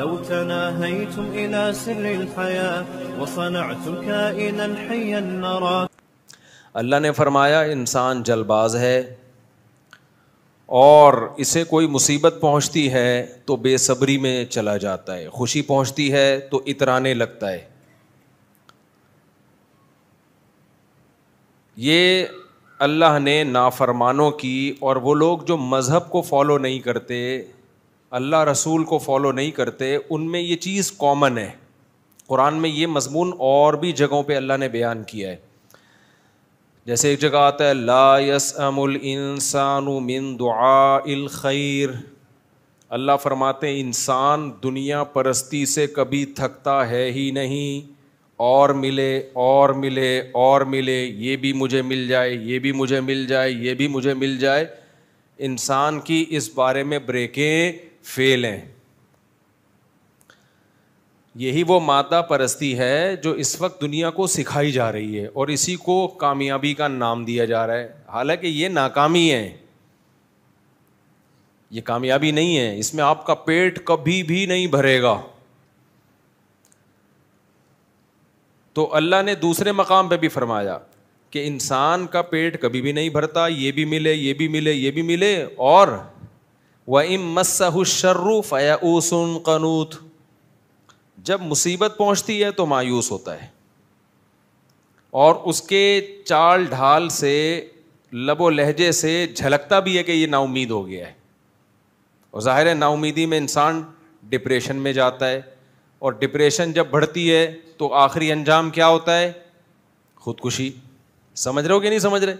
لو تناهيتم إلى سر الحياة وصنعتم كائنا حيا نرى. اللہ نے فرمایا انسان جلد باز ہے اور اسے کوئی مصیبت پہنچتی ہے تو بے صبری میں چلا جاتا ہے, خوشی پہنچتی ہے تو اترانے لگتا ہے. یہ اللہ نے نافرمانوں کی, اور وہ لوگ جو مذہب کو فالو نہیں کرتے, اللہ رسول کو فالو نہیں کرتے, ان میں یہ چیز کامن ہے. قرآن میں یہ مضمون اور بھی جگہوں پہ اللہ نے بیان کیا ہے. جیسے ایک جگہ آتا ہے لا یسأم الانسان من دعاء الخیر, اللہ فرماتے ہیں انسان دنیا پرستی سے کبھی تھکتا ہے ہی نہیں, اور ملے اور ملے اور ملے, یہ بھی مجھے مل جائے, یہ بھی مجھے مل جائے, یہ بھی مجھے مل جائے. انسان کی اس بارے میں بریکیں فیل ہیں. یہی وہ مادہ پرستی ہے جو اس وقت دنیا کو سکھائی جا رہی ہے, اور اسی کو کامیابی کا نام دیا جا رہا ہے, حالانکہ یہ ناکامی ہے, یہ کامیابی نہیں ہے. اس میں آپ کا پیٹ کبھی بھی نہیں بھرے گا. تو اللہ نے دوسرے مقام پہ بھی فرمایا کہ انسان کا پیٹ کبھی بھی نہیں بھرتا, یہ بھی ملے, یہ بھی ملے, یہ بھی ملے, اور وَإِن مَسَّهُ الشَّرُّ فَيَئُوسٌ قَنُوطٌ, جب مصیبت پہنچتی ہے تو مایوس ہوتا ہے, اور اس کے چال ڈھال سے, لب و لہجے سے جھلکتا بھی ہے کہ یہ نا امید ہو گیا ہے. اور ظاہر ہے نا امیدی میں انسان ڈپریشن میں جاتا ہے, اور ڈپریشن جب بڑھتی ہے تو آخری انجام کیا ہوتا ہے؟ خودکشی. سمجھ رہے ہو کہ نہیں سمجھ رہے؟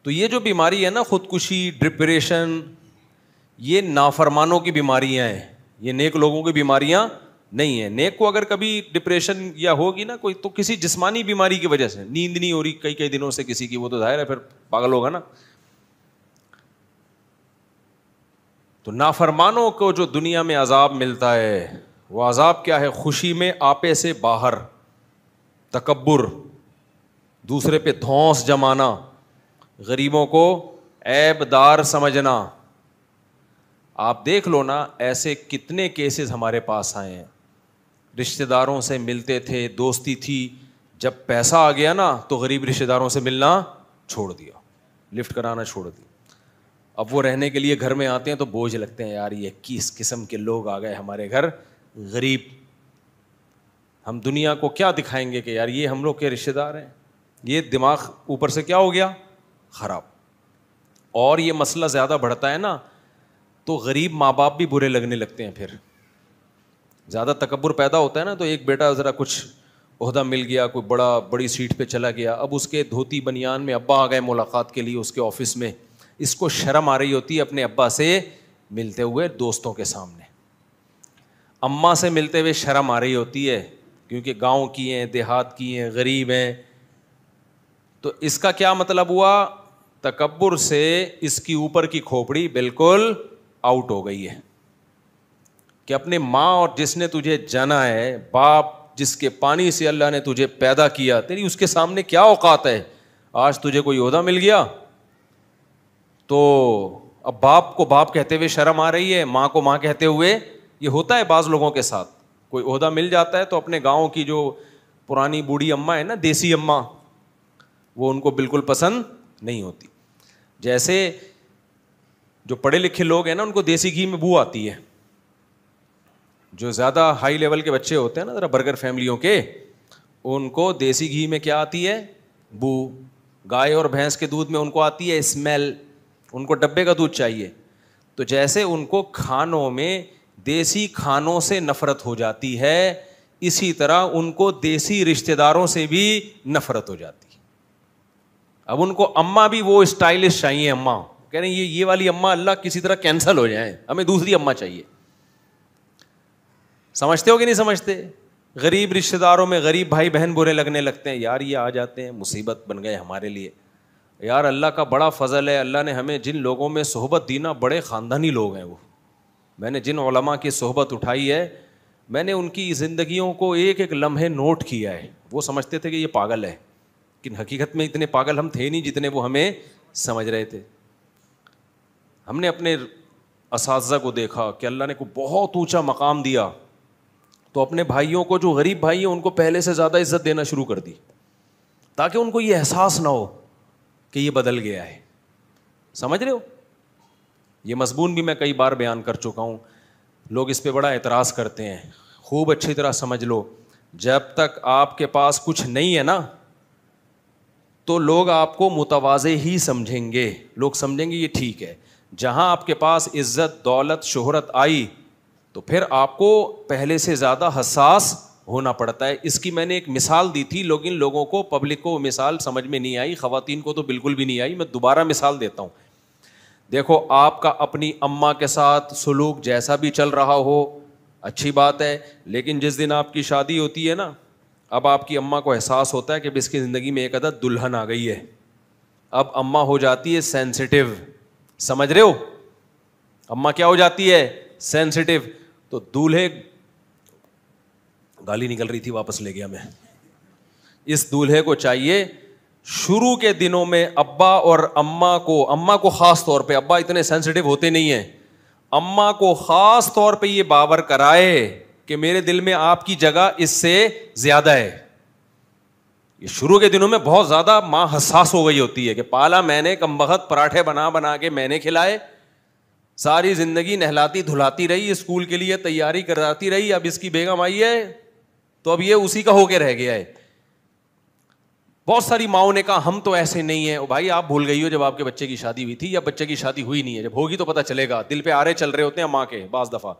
تو یہ جو بیماری ہے نا, خودکشی, ڈپریشن, یہ نافرمانوں کی بیماریاں ہیں, یہ نیک لوگوں کی بیماریاں نہیں ہیں. نیک کو اگر کبھی ڈپریشن یا ہوگی نا کوئی, تو کسی جسمانی بیماری کی وجہ سے, نیند نہیں ہو رہی کئی دنوں سے کسی کی, وہ تو ظاہر ہے پھر پاگل ہوگا نا. تو نافرمانوں کو جو دنیا میں عذاب ملتا ہے, وہ عذاب کیا ہے؟ خوشی میں آپے سے باہر, تکبر, دوسرے پہ دھونس جمانا, غریبوں کو عیب دار سمجھنا. آپ دیکھ لو نا, ایسے کتنے کیسز ہمارے پاس آئے ہیں. رشتہ داروں سے ملتے تھے, دوستی تھی, جب پیسہ آ گیا نا تو غریب رشتہ داروں سے ملنا چھوڑ دیا, لفٹ کرانا چھوڑ دیا. اب وہ رہنے کے لیے گھر میں آتے ہیں تو بوجھ لگتے ہیں, یار یہ کس قسم کے لوگ آ گئے ہمارے گھر, غریب. ہم دنیا کو کیا دکھائیں گے کہ یار یہ ہم لوگ کے رشتہ دار ہیں. یہ دماغ اوپر سے کیا ہو گیا؟ خراب. اور یہ مسئلہ زیادہ بڑھتا ہے نا تو غریب ماں باپ بھی برے لگنے لگتے ہیں. پھر زیادہ تکبر پیدا ہوتا ہے نا, تو ایک بیٹا ذرا کچھ عہدہ مل گیا, کوئی بڑی سیٹ پہ چلا گیا, اب اس کے دھوتی بنیان میں ابا آ گئے ملاقات کے لیے اس کے آفس میں, اس کو شرم آ رہی ہوتی ہے اپنے ابا سے ملتے ہوئے دوستوں کے سامنے. اماں سے ملتے ہوئے شرم آ رہی ہوتی ہے, کیونکہ گاؤں کی ہیں, دیہات کی ہیں, غریب ہیں. تو اس کا کیا مطلب ہوا؟ تکبر سے اس کی اوپر کی کھوپڑی بالکل آؤٹ ہو گئی ہے, کہ اپنے ماں اور جس نے تجھے جنا ہے, باپ جس کے پانی سے اللہ نے تجھے پیدا کیا, تیری اس کے سامنے کیا اوقات ہے؟ آج تجھے کوئی عہدہ مل گیا تو اب باپ کو باپ کہتے ہوئے شرم آ رہی ہے, ماں کو ماں کہتے ہوئے. یہ ہوتا ہے بعض لوگوں کے ساتھ, کوئی عہدہ مل جاتا ہے تو اپنے گاؤں کی جو پرانی بوڑھی اماں ہے نا, دیسی اماں, وہ ان کو بالکل پسند نہیں ہوتی. جیسے جو پڑھے لکھے لوگ ہیں نا, ان کو دیسی گھی میں بو آتی ہے. جو زیادہ ہائی لیول کے بچے ہوتے ہیں نا, ذرا برگر فیملیوں کے, ان کو دیسی گھی میں کیا آتی ہے؟ بو. گائے اور بھینس کے دودھ میں ان کو آتی ہے اسمیل, ان کو ڈبے کا دودھ چاہیے. تو جیسے ان کو کھانوں میں دیسی کھانوں سے نفرت ہو جاتی ہے, اسی طرح ان کو دیسی رشتہ داروں سے بھی نفرت ہو جاتی ہے. اب ان کو اماں بھی وہ اسٹائلش چاہیے. اماں کہہ رہے ہیں یہ والی اماں اللہ کسی طرح کینسل ہو جائیں, ہمیں دوسری اماں چاہیے. سمجھتے ہو کہ نہیں سمجھتے؟ غریب رشتہ داروں میں غریب بھائی بہن برے لگنے لگتے ہیں, یار یہ آ جاتے ہیں مصیبت بن گئے ہمارے لیے. یار اللہ کا بڑا فضل ہے, اللہ نے ہمیں جن لوگوں میں صحبت دی نا, بڑے خاندانی لوگ ہیں وہ. میں نے جن علماء کی صحبت اٹھائی ہے, میں نے ان کی زندگیوں کو ایک ایک لمحے نوٹ کیا ہے. وہ سمجھتے تھے کہ یہ پاگل ہے, لیکن حقیقت میں اتنے پاگل ہم تھے نہیں جتنے وہ ہمیں سمجھ رہے تھے. ہم نے اپنے اساتذہ کو دیکھا کہ اللہ نے کو بہت اونچا مقام دیا تو اپنے بھائیوں کو, جو غریب بھائی ہیں, ان کو پہلے سے زیادہ عزت دینا شروع کر دی تاکہ ان کو یہ احساس نہ ہو کہ یہ بدل گیا ہے. سمجھ رہے ہو؟ یہ مضمون بھی میں کئی بار بیان کر چکا ہوں, لوگ اس پہ بڑا اعتراض کرتے ہیں. خوب اچھی طرح سمجھ لو, جب تک آپ کے پاس کچھ نہیں ہے نا تو لوگ آپ کو متواضع ہی سمجھیں گے, لوگ سمجھیں گے یہ ٹھیک ہے. جہاں آپ کے پاس عزت, دولت, شہرت آئی تو پھر آپ کو پہلے سے زیادہ حساس ہونا پڑتا ہے. اس کی میں نے ایک مثال دی تھی, لیکن لوگوں کو, پبلک کو مثال سمجھ میں نہیں آئی, خواتین کو تو بالکل بھی نہیں آئی. میں دوبارہ مثال دیتا ہوں. دیکھو, آپ کا اپنی اماں کے ساتھ سلوک جیسا بھی چل رہا ہو اچھی بات ہے, لیکن جس دن آپ کی شادی ہوتی ہے نا, اب آپ کی اماں کو احساس ہوتا ہے کہ اس کی زندگی میں ایک عدد دلہن آ گئی ہے. اب اماں ہو جاتی ہے سینسٹیو. سمجھ رہے ہو؟ اماں کیا ہو جاتی ہے؟ سینسٹیو. تو دولہے, گالی نکل رہی تھی واپس لے گیا میں. اس دولہے کو چاہیے شروع کے دنوں میں ابا اور اماں کو خاص طور پہ, ابا اتنے سینسٹیو ہوتے نہیں ہیں, اماں کو خاص طور پہ یہ باور کرائے کہ میرے دل میں آپ کی جگہ اس سے زیادہ ہے. یہ شروع کے دنوں میں بہت زیادہ ماں حساس ہو گئی ہوتی ہے کہ پالا میں نے, کم بخت پراٹھے بنا بنا کے میں نے کھلائے, ساری زندگی نہلاتی دھلاتی رہی, اسکول کے لیے تیاری کراتی رہی, اب اس کی بیگم آئی ہے تو اب یہ اسی کا ہو کے رہ گیا ہے. بہت ساری ماؤں نے کہا ہم تو ایسے نہیں ہیں. بھائی آپ بھول گئی ہو جب آپ کے بچے کی شادی ہوئی تھی, یا بچے کی شادی ہوئی نہیں ہے, جب ہوگی تو پتہ چلے گا. دل پہ آرے چل رہے ہوتے ہیں ماں کے بعض دفعہ.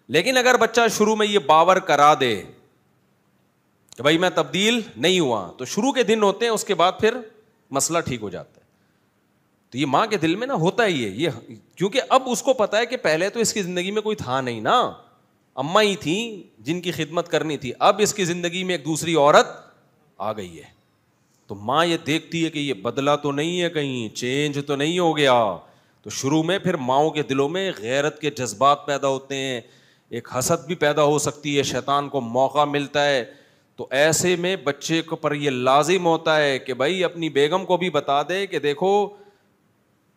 لیکن اگر بچہ شروع میں یہ باور کرا دے کہ بھائی میں تبدیل نہیں ہوا, تو شروع کے دن ہوتے ہیں, اس کے بعد پھر مسئلہ ٹھیک ہو جاتا ہے. تو یہ ماں کے دل میں نا ہوتا ہے یہ کیونکہ اب اس کو پتا ہے کہ پہلے تو اس کی زندگی میں کوئی تھا نہیں نا, اماں ہی تھیں جن کی خدمت کرنی تھی, اب اس کی زندگی میں ایک دوسری عورت آ گئی ہے. تو ماں یہ دیکھتی ہے کہ یہ بدلا تو نہیں ہے, کہیں چینج تو نہیں ہو گیا. تو شروع میں پھر ماؤں کے دلوں میں غیرت کے جذبات پیدا ہوتے ہیں, ایک حسد بھی پیدا ہو سکتی ہے, شیطان کو موقع ملتا ہے. تو ایسے میں بچے کو پر یہ لازم ہوتا ہے کہ بھائی اپنی بیگم کو بھی بتا دے کہ دیکھو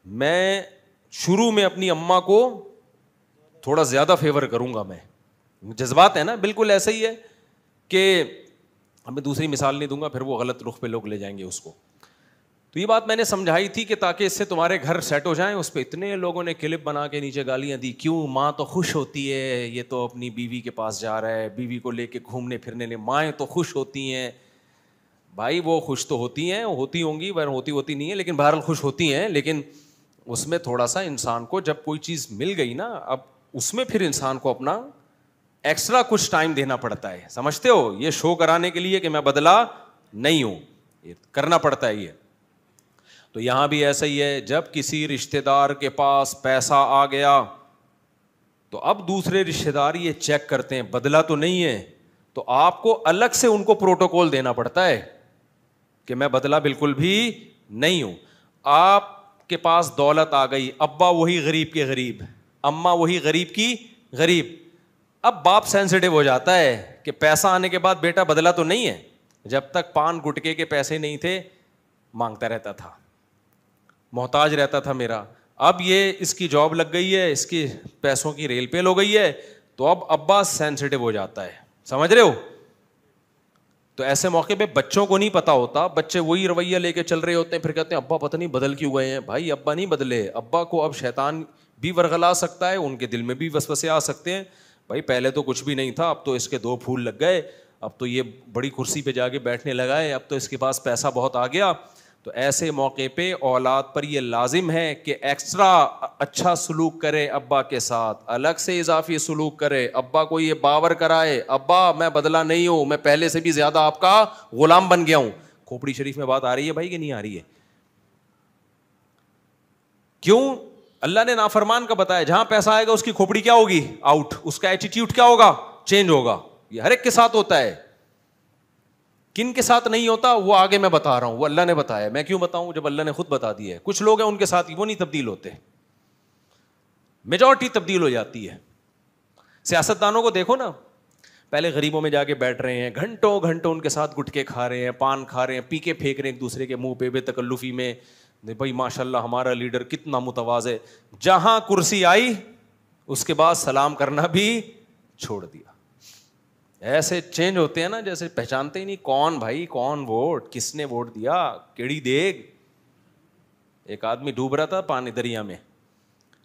میں شروع میں اپنی اماں کو تھوڑا زیادہ فیور کروں گا. میں جذبات ہے نا, بالکل ایسا ہی ہے کہ میں دوسری مثال نہیں دوں گا, پھر وہ غلط رخ پہ لوگ لے جائیں گے اس کو. تو یہ بات میں نے سمجھائی تھی کہ تاکہ اس سے تمہارے گھر سیٹ ہو جائیں. اس پہ اتنے لوگوں نے کلپ بنا کے نیچے گالیاں دی, کیوں ماں تو خوش ہوتی ہے, یہ تو اپنی بیوی کے پاس جا رہا ہے, بیوی کو لے کے گھومنے پھرنے لے, مائیں تو خوش ہوتی ہیں. بھائی وہ خوش تو ہوتی ہیں, ہوتی ہوں گی, ہوتی نہیں ہے, لیکن بہرحال خوش ہوتی ہیں. لیکن اس میں تھوڑا سا انسان کو جب کوئی چیز مل گئی نا, اب اس میں پھر انسان کو اپنا ایکسٹرا کچھ ٹائم دینا پڑتا ہے. سمجھتے ہو؟ یہ شو کرانے کے لیے کہ میں بدلا نہیں ہوں, یہ کرنا پڑتا ہے یہ. تو یہاں بھی ایسا ہی ہے, جب کسی رشتے دار کے پاس پیسہ آ گیا تو اب دوسرے رشتے دار یہ چیک کرتے ہیں بدلا تو نہیں ہے, تو آپ کو الگ سے ان کو پروٹوکول دینا پڑتا ہے کہ میں بدلا بالکل بھی نہیں ہوں. آپ کے پاس دولت آ گئی, ابا وہی غریب کے غریب, اماں وہی غریب کی غریب. اب باپ سینسٹیو ہو جاتا ہے کہ پیسہ آنے کے بعد بیٹا بدلا تو نہیں ہے. جب تک پان گٹکے کے پیسے نہیں تھے مانگتا رہتا تھا, محتاج رہتا تھا میرا. اب یہ اس کی جاب لگ گئی ہے, اس کی پیسوں کی ریل پیل ہو گئی ہے, تو اب ابا سینسٹیو ہو جاتا ہے. سمجھ رہے ہو؟ تو ایسے موقع پہ بچوں کو نہیں پتا ہوتا, بچے وہی رویہ لے کے چل رہے ہوتے ہیں, پھر کہتے ہیں ابا پتہ نہیں بدل کیوں گئے ہیں. بھائی ابا نہیں بدلے, ابا کو اب شیطان بھی ورغلا سکتا ہے, ان کے دل میں بھی وسوسے آ سکتے ہیں. بھائی پہلے تو کچھ بھی نہیں تھا, اب تو اس کے 2 پھول لگ گئے, اب تو یہ بڑی کرسی پہ جا کے بیٹھنے لگا ہے, اب تو اس کے پاس پیسہ بہت آ گیا. تو ایسے موقع پہ اولاد پر یہ لازم ہے کہ ایکسٹرا اچھا سلوک کرے ابا کے ساتھ, الگ سے اضافی سلوک کرے, ابا کو یہ باور کرائے ابا میں بدلا نہیں ہوں, میں پہلے سے بھی زیادہ آپ کا غلام بن گیا ہوں. کھوپڑی شریف میں بات آ رہی ہے بھائی کہ نہیں آ رہی ہے؟ کیوں؟ اللہ نے نافرمان کا بتایا, جہاں پیسہ آئے گا اس کی کھوپڑی کیا ہوگی؟ آؤٹ. اس کا ایٹیٹیوڈ کیا ہوگا؟ چینج ہوگا. یہ ہر ایک کے ساتھ ہوتا ہے, کن کے ساتھ نہیں ہوتا وہ آگے میں بتا رہا ہوں, وہ اللہ نے بتایا. میں کیوں بتاؤں جب اللہ نے خود بتا دیا ہے. کچھ لوگ ہیں ان کے ساتھ وہ نہیں تبدیل ہوتے, میجورٹی تبدیل ہو جاتی ہے. سیاستدانوں کو دیکھو نا, پہلے غریبوں میں جا کے بیٹھ رہے ہیں, گھنٹوں گھنٹوں ان کے ساتھ گٹکے کھا رہے ہیں, پان کھا رہے ہیں, پی کے پھینک رہے ہیں ایک دوسرے کے منہ پہ بے تکلفی میں. بھائی ماشاء اللہ ہمارا لیڈر کتنا متواضع. جہاں کرسی آئی اس کے بعد سلام کرنا بھی چھوڑ دیا. ایسے چینج ہوتے ہیں نا جیسے پہچانتے ہی نہیں کون بھائی کون ووٹ, کس نے ووٹ دیا, کیڑی دیگ. ایک آدمی ڈوب رہا تھا پانی دریا میں,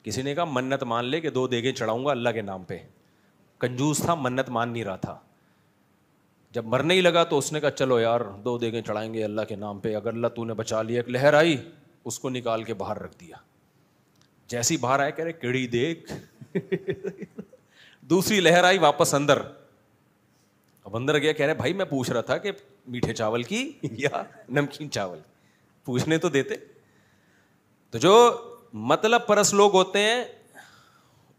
کسی نے کہا منت مان لے کہ 2 دیگیں چڑھاؤں گا اللہ کے نام پہ. کنجوس تھا, منت مان نہیں رہا تھا. جب مرنے ہی لگا تو اس نے کہا چلو یار 2 دیگیں چڑھائیں گے اللہ کے نام پہ, اگر اللہ تو نے بچا لیا. ایک لہر آئی, اس کو نکال کے باہر رکھ دیا. جیسی باہر آئے کہہ رہے کیڑی دیکھ. دوسری لہر آئی واپس اندر. اب اندر گیا, کہہ رہے بھائی میں پوچھ رہا تھا کہ میٹھے چاول کی یا نمکین چاول, پوچھنے تو دیتے. تو جو مطلب پرست لوگ ہوتے ہیں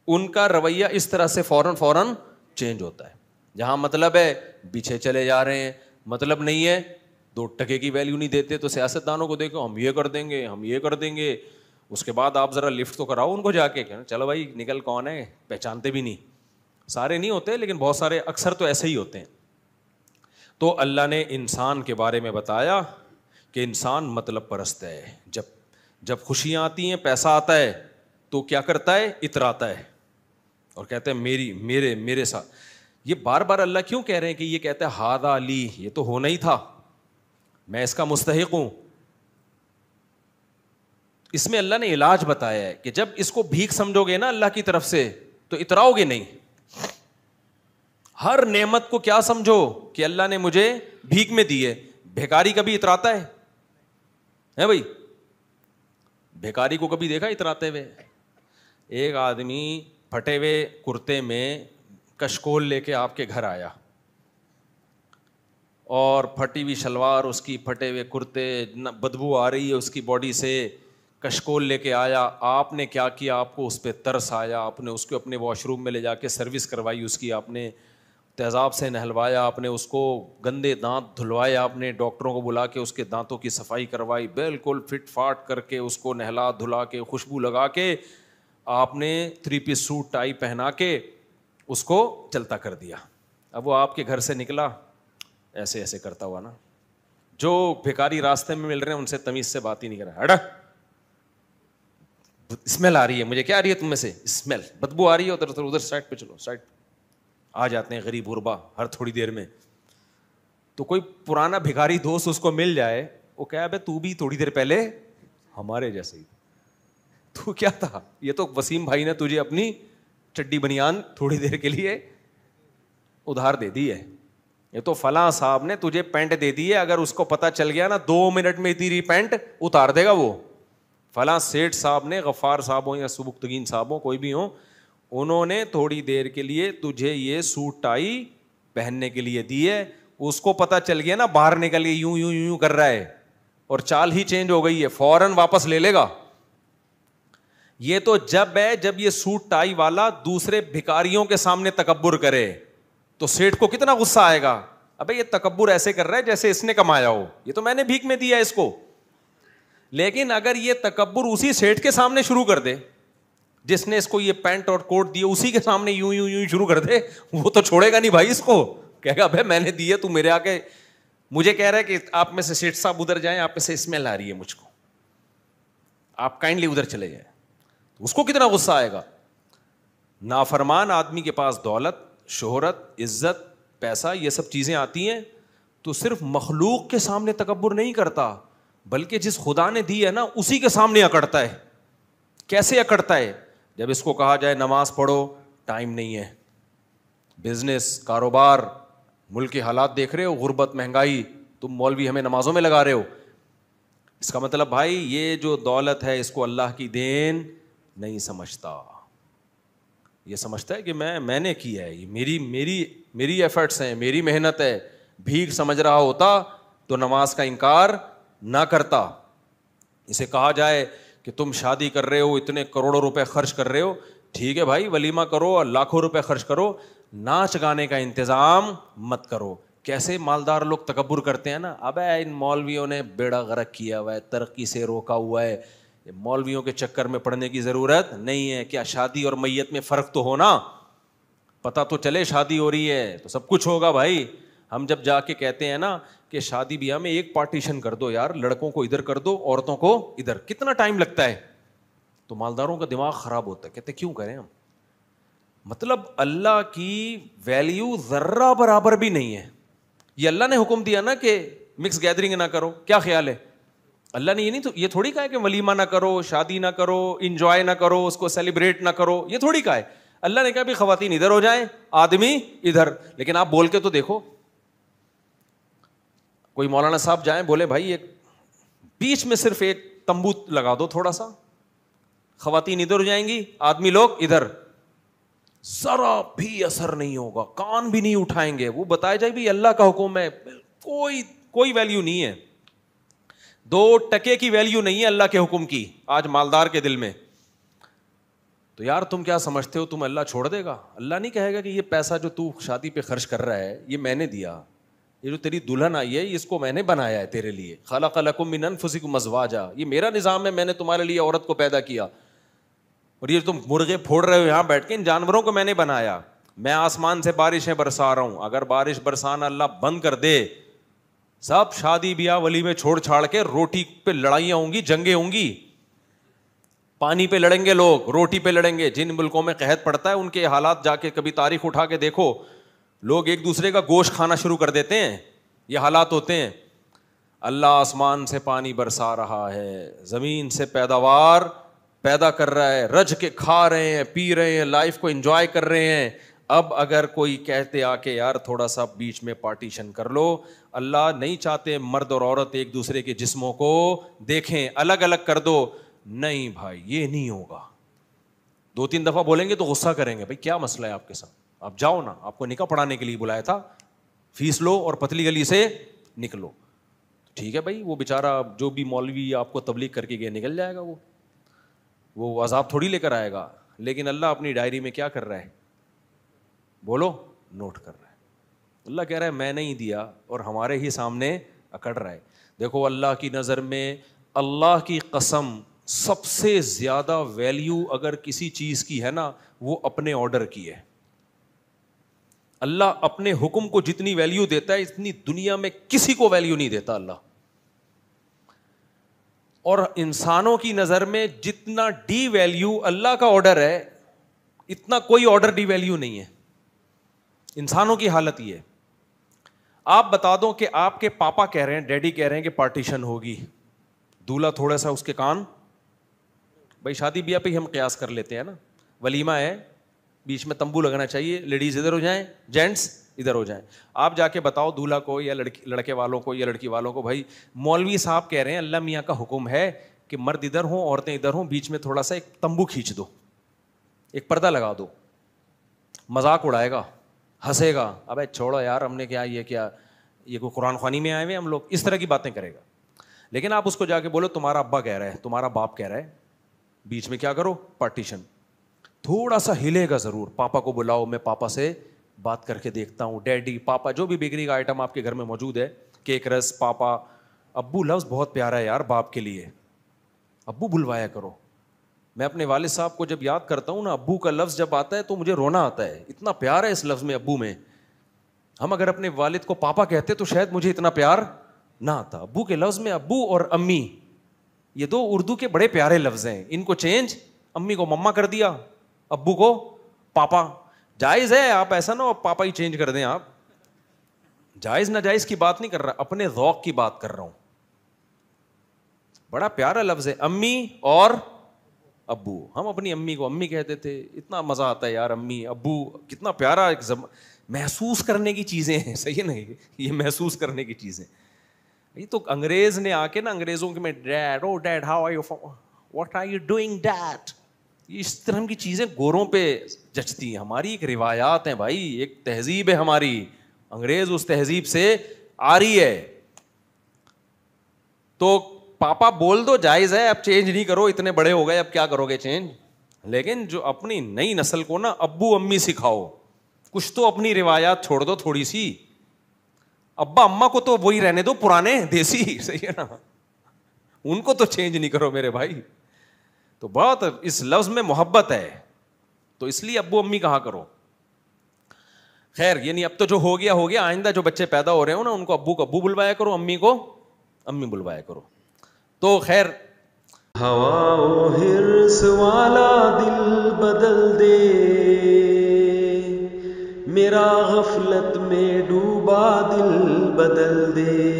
ان کا رویہ اس طرح سے فوراً چینج ہوتا ہے. جہاں مطلب ہے پیچھے چلے جا رہے ہیں, مطلب نہیں ہے 2 ٹکے کی ویلیو نہیں دیتے. تو سیاست دانوں کو دیکھو, ہم یہ کر دیں گے, ہم یہ کر دیں گے. اس کے بعد آپ ذرا لفٹ تو کراؤ ان کو جا کے, چلو بھائی نکل, کون ہے, پہچانتے بھی نہیں. سارے نہیں ہوتے لیکن بہت سارے, اکثر تو ایسے ہی ہوتے ہیں. تو اللہ نے انسان کے بارے میں بتایا کہ انسان مطلب پرست ہے. جب خوشیاں آتی ہیں, پیسہ آتا ہے تو کیا کرتا ہے, اتراتا ہے اور کہتا ہے میرے ساتھ. یہ بار بار اللہ کیوں کہہ رہے ہیں کہ یہ کہتا ہے ہاذا لی, یہ تو ہونا ہی تھا, میں اس کا مستحق ہوں. اس میں اللہ نے علاج بتایا ہے کہ جب اس کو بھیک سمجھو گے نا اللہ کی طرف سے تو اتراؤ گے نہیں. ہر نعمت کو کیا سمجھو کہ اللہ نے مجھے بھیک میں دی ہے. بھیکاری کبھی اتراتا ہے بھائی؟ بھیکاری کو کبھی دیکھا اتراتے ہوئے؟ ایک آدمی پھٹے ہوئے کرتے میں کشکول لے کے آپ کے گھر آیا اور پھٹی ہوئی شلوار اس کی, پھٹے ہوئے کرتے, بدبو آ رہی ہے اس کی باڈی سے, کشکول لے کے آیا. آپ نے کیا کیا, آپ کو اس پہ ترس آیا, آپ نے اس کو اپنے واش روم میں لے جا کے سروس کروائی, اس کی آپ نے تیزاب سے نہلوایا, آپ نے اس کو گندے دانت دھلوائے, آپ نے ڈاکٹروں کو بلا کے اس کے دانتوں کی صفائی کروائی, بالکل فٹ فاٹ کر کے اس کو نہلا دھلا کے خوشبو لگا کے آپ نے 3 پیس سوٹ ٹائی پہنا کے اس کو چلتا کر دیا. اب وہ آپ کے گھر سے نکلا ایسے ایسے کرتا ہوا نا. جو بھیکاری راستے میں مل رہے ہیں ان سے تمیز سے بات ہی نہیں کر رہا, ہٹا اسمیل آ رہی ہے, مجھے کیا آ رہی ہے تم میں سے اسمیل, بدبو آ رہی ہے, ادھر سائڈ پہ چلو. سائڈ آ جاتے ہیں غریب غربا ہر تھوڑی دیر میں. تو کوئی پرانا بھکاری دوست اس کو مل جائے, وہ کہا بھائی تو بھی تھوڑی دیر پہلے ہمارے جیسے ہی تو کیا تھا, یہ تو وسیم بھائی نے تجھے اپنی چڈی بنیان تھوڑی دیر کے لیے ادھار دے دی ہے, یہ تو فلاں صاحب نے تجھے پینٹ دے دی ہے, اگر اس کو پتا چل گیا نا 2 منٹ میں تیری پینٹ اتار دے گا وہ. فلاں سیٹھ صاحب نے, غفار صاحب ہوں یا سبکتگین صاحب ہوں, کوئی بھی ہوں, انہوں نے تھوڑی دیر کے لیے تجھے یہ سوٹ ٹائی پہننے کے لیے دی ہے. اس کو پتا چل گیا نا باہر نکل کے یوں یوں یوں کر رہا ہے اور چال ہی چینج ہو گئی ہے, فوراً واپس لے لے گا. یہ تو جب ہے جب یہ سوٹ ٹائی والا دوسرے بھکاریوں کے سامنے تکبر کرے تو سیٹھ کو کتنا غصہ آئے گا, ابے یہ تکبر ایسے کر رہا ہے جیسے اس نے کمایا ہو, یہ تو میں نے بھیک میں دیا اس کو. لیکن اگر یہ تکبر اسی سیٹھ کے سامنے شروع کر دے جس نے اس کو یہ پینٹ اور کوٹ دیے, اسی کے سامنے یوں یوں یوں شروع کر دے, وہ تو چھوڑے گا نہیں بھائی اس کو, کہے گا بھائی میں نے دی ہے, تو میرے آ کے مجھے کہہ رہا ہے کہ آپ میں سے سیٹھ صاحب ادھر جائیں, آپ میں سے اسمیل آ رہی ہے مجھ کو, آپ کائنڈلی ادھر چلے جائیں. اس کو کتنا غصہ آئے گا. نافرمان آدمی کے پاس دولت, شہرت, عزت, پیسہ, یہ سب چیزیں آتی ہیں تو صرف مخلوق کے سامنے تکبر نہیں کرتا, بلکہ جس خدا نے دی ہے نا اسی کے سامنے اکڑتا ہے. کیسے اکڑتا ہے؟ جب اس کو کہا جائے نماز پڑھو, ٹائم نہیں ہے, بزنس, کاروبار, ملک کے حالات دیکھ رہے ہو, غربت, مہنگائی, تم مولوی ہمیں نمازوں میں لگا رہے ہو. اس کا مطلب بھائی یہ جو دولت ہے اس کو اللہ کی دین نہیں سمجھتا. یہ سمجھتا ہے کہ میں نے کی ہے, یہ میری ایفرٹس ہیں, میری محنت ہے. بھیک سمجھ رہا ہوتا تو نماز کا انکار نہ کرتا. اسے کہا جائے کہ تم شادی کر رہے ہو, اتنے کروڑوں روپے خرچ کر رہے ہو, ٹھیک ہے بھائی ولیمہ کرو اور لاکھوں روپے خرچ کرو, ناچ گانے کا انتظام مت کرو. کیسے مالدار لوگ تکبر کرتے ہیں نا, اب ان مولویوں نے بیڑا غرق کیا ہوا ہے, ترقی سے روکا ہوا ہے, مولویوں کے چکر میں پڑنے کی ضرورت نہیں ہے. کیا شادی اور میت میں فرق تو ہونا, پتہ تو چلے شادی ہو رہی ہے تو سب کچھ ہوگا بھائی. ہم جب جا کے کہتے ہیں نا کہ شادی بیاہ میں ایک پارٹیشن کر دو یار, لڑکوں کو ادھر کر دو, عورتوں کو ادھر, کتنا ٹائم لگتا ہے, تو مالداروں کا دماغ خراب ہوتا ہے, کہتے کیوں کریں ہم, مطلب اللہ کی ویلیو ذرہ برابر بھی نہیں ہے. یہ اللہ نے حکم دیا نا کہ مکس گیدرنگ نہ کرو, کیا خیال ہے؟ اللہ نے یہ نہیں تو یہ تھوڑی کہا ہے کہ ولیمہ نہ کرو, شادی نہ کرو, انجوائے نہ کرو, اس کو سیلیبریٹ نہ کرو, یہ تھوڑی کہا ہے. اللہ نے کہا بھی خواتین ادھر ہو جائیں, آدمی ادھر. لیکن آپ بول کے تو دیکھو, کوئی مولانا صاحب جائیں بولے بھائی ایک بیچ میں صرف ایک تمبو لگا دو تھوڑا سا, خواتین ادھر ہو جائیں گی, آدمی لوگ ادھر, ذرا بھی اثر نہیں ہوگا, کان بھی نہیں اٹھائیں گے. وہ بتایا جائے بھی اللہ کا حکم ہے, کوئی ویلیو نہیں ہے, 2% کی ویلیو نہیں ہے اللہ کے حکم کی آج مالدار کے دل میں. تو یار تم کیا سمجھتے ہو تم اللہ چھوڑ دے گا؟ اللہ نہیں کہے گا کہ یہ پیسہ جو تو شادی پہ خرچ کر رہا ہے یہ میں نے دیا, یہ جو تیری دلہن آئی ہے اس کو میں نے بنایا ہے تیرے لیے. خلق لکم من انفسکم ازواجا, یہ میرا نظام ہے, میں نے تمہارے لیے عورت کو پیدا کیا. اور یہ تم مرغے پھوڑ رہے ہو یہاں بیٹھ کے, ان جانوروں کو میں نے بنایا. میں آسمان سے بارشیں برسا رہا ہوں, اگر بارش برسانا اللہ بند کر دے, سب شادی بیاہ ولیمے چھوڑ چھاڑ کے روٹی پہ لڑائیاں ہوں گی, جنگیں ہوں گی, پانی پہ لڑیں گے لوگ, روٹی پہ لڑیں گے. جن ملکوں میں قحط پڑتا ہے ان کے حالات جا کے کبھی تاریخ اٹھا کے دیکھو, لوگ ایک دوسرے کا گوشت کھانا شروع کر دیتے ہیں, یہ حالات ہوتے ہیں. اللہ آسمان سے پانی برسا رہا ہے, زمین سے پیداوار پیدا کر رہا ہے, رج کے کھا رہے ہیں, پی رہے ہیں, لائف کو انجوائے کر رہے ہیں. اب اگر کوئی کہتے آ کے یار تھوڑا سا بیچ میں پارٹیشن کر لو, اللہ نہیں چاہتے مرد اور عورت ایک دوسرے کے جسموں کو دیکھیں, الگ الگ کر دو. نہیں بھائی یہ نہیں ہوگا. 2-3 دفعہ بولیں گے تو غصہ کریں گے, بھائی کیا مسئلہ ہے آپ کے ساتھ, آپ جاؤ نا, آپ کو نکاح پڑھانے کے لیے بلایا تھا, فیس لو اور پتلی گلی سے نکلو. ٹھیک ہے بھائی, وہ بیچارہ جو بھی مولوی آپ کو تبلیغ کر کے گیا نکل جائے گا, وہ عذاب تھوڑی لے کر آئے گا. لیکن اللہ اپنی ڈائری میں کیا کر رہا ہے, بولو, نوٹ کر رہا ہے. اللہ کہہ رہا ہے میں نہیں دیا اور ہمارے ہی سامنے اکڑ رہا ہے. دیکھو اللہ کی نظر میں, اللہ کی قسم, سب سے زیادہ ویلیو اگر کسی چیز کی ہے نا وہ اپنے آرڈر کی ہے. اللہ اپنے حکم کو جتنی ویلیو دیتا ہے اتنی دنیا میں کسی کو ویلیو نہیں دیتا اللہ. اور انسانوں کی نظر میں جتنا ڈی ویلیو اللہ کا آرڈر ہے اتنا کوئی آرڈر ڈی ویلیو نہیں ہے. انسانوں کی حالت یہ ہے. آپ بتا دو کہ آپ کے پاپا کہہ رہے ہیں, ڈیڈی کہہ رہے ہیں کہ پارٹیشن ہوگی, دولہا تھوڑا سا اس کے کان, بھائی شادی بیاہ پہ ہی ہم قیاس کر لیتے ہیں نا, ولیمہ ہے, بیچ میں تمبو لگنا چاہیے, لیڈیز ادھر ہو جائیں, جینٹس ادھر ہو جائیں. آپ جا کے بتاؤ دولہا کو یا لڑکے والوں کو یا لڑکی والوں کو, بھائی مولوی صاحب کہہ رہے ہیں اللہ میاں کا حکم ہے کہ مرد ادھر ہوں عورتیں ادھر ہوں, بیچ میں تھوڑا سا ایک تمبو کھینچ دو, ایک پردہ لگا دو. مذاق اڑائے گا, ہنسے گا, ابے چھوڑو یار ہم نے کیا, یہ کوئی قرآن خوانی میں آئے ہوئے ہم لوگ, اس طرح کی باتیں کرے گا. لیکن آپ اس کو جا کے بولو تمہارا ابا کہہ رہا ہے, تمہارا باپ کہہ رہا ہے, بیچ میں کیا کرو, پارٹیشن. تھوڑا سا ہلے گا ضرور, پاپا کو بلاؤ, میں پاپا سے بات کر کے دیکھتا ہوں, ڈیڈی, پاپا, جو بھی بیکری کا آئٹم آپ کے گھر میں موجود ہے, کیک, رس, پاپا. ابو لفظ بہت پیارا ہے یار باپ کے لیے, ابو بلوایا کرو. میں اپنے والد صاحب کو جب یاد کرتا ہوں نا, ابو کا لفظ جب آتا ہے تو مجھے رونا آتا ہے, اتنا پیار ہے اس لفظ میں ابو میں. ہم اگر اپنے والد کو پاپا کہتے تو شاید مجھے اتنا پیار نہ آتا. ابو کے لفظ میں ابو اور امی, یہ 2 اردو کے بڑے پیارے لفظ ہیں, ان کو چینج, امی کو مما کر دیا, ابو کو پاپا. جائز ہے, آپ ایسا نہ ہو پاپا ہی چینج کر دیں آپ, جائز ناجائز کی بات نہیں کر رہا, اپنے ذوق کی بات کر رہا ہوں. بڑا پیارا لفظ ہے امی اور ابو. ہم اپنی امی کو امی کہتے تھے, اتنا مزہ آتا ہے یار, امی ابو کتنا پیارا ایک محسوس کرنے کی چیزیں ہیں, صحیح ہے نہیں, یہ محسوس کرنے کی چیزیں. یہ تو انگریز نے آ کے نا, انگریزوں کے میں dad, oh dad how are you, what are you doing dad, اس طرح کی چیزیں گوروں پہ جچتی ہیں. ہماری ایک روایات ہیں بھائی, ایک تہذیب ہے ہماری, انگریز اس تہذیب سے آ رہی ہے. تو پاپا بول دو جائز ہے, اب چینج نہیں کرو, اتنے بڑے ہو گئے اب کیا کرو گے چینج. لیکن جو اپنی نئی نسل کو نا ابو امی سکھاؤ, کچھ تو اپنی روایات چھوڑ دو تھوڑی سی. ابا اما کو تو وہی رہنے دو پرانے دیسی, صحیح ہے نا, ان کو تو چینج نہیں کرو میرے بھائی. تو بہت اس لفظ میں محبت ہے, تو اس لیے ابو امی کہا کرو. خیر یعنی اب تو جو ہو گیا ہو گیا, آئندہ جو بچے پیدا ہو رہے ہو نا ان کو ابو کو ابو بلوایا کرو, امی کو امی بلوایا کرو. تو خیر, ہوا و حرص والا دل بدل دے, میرا غفلت میں ڈوبا دل بدل دے.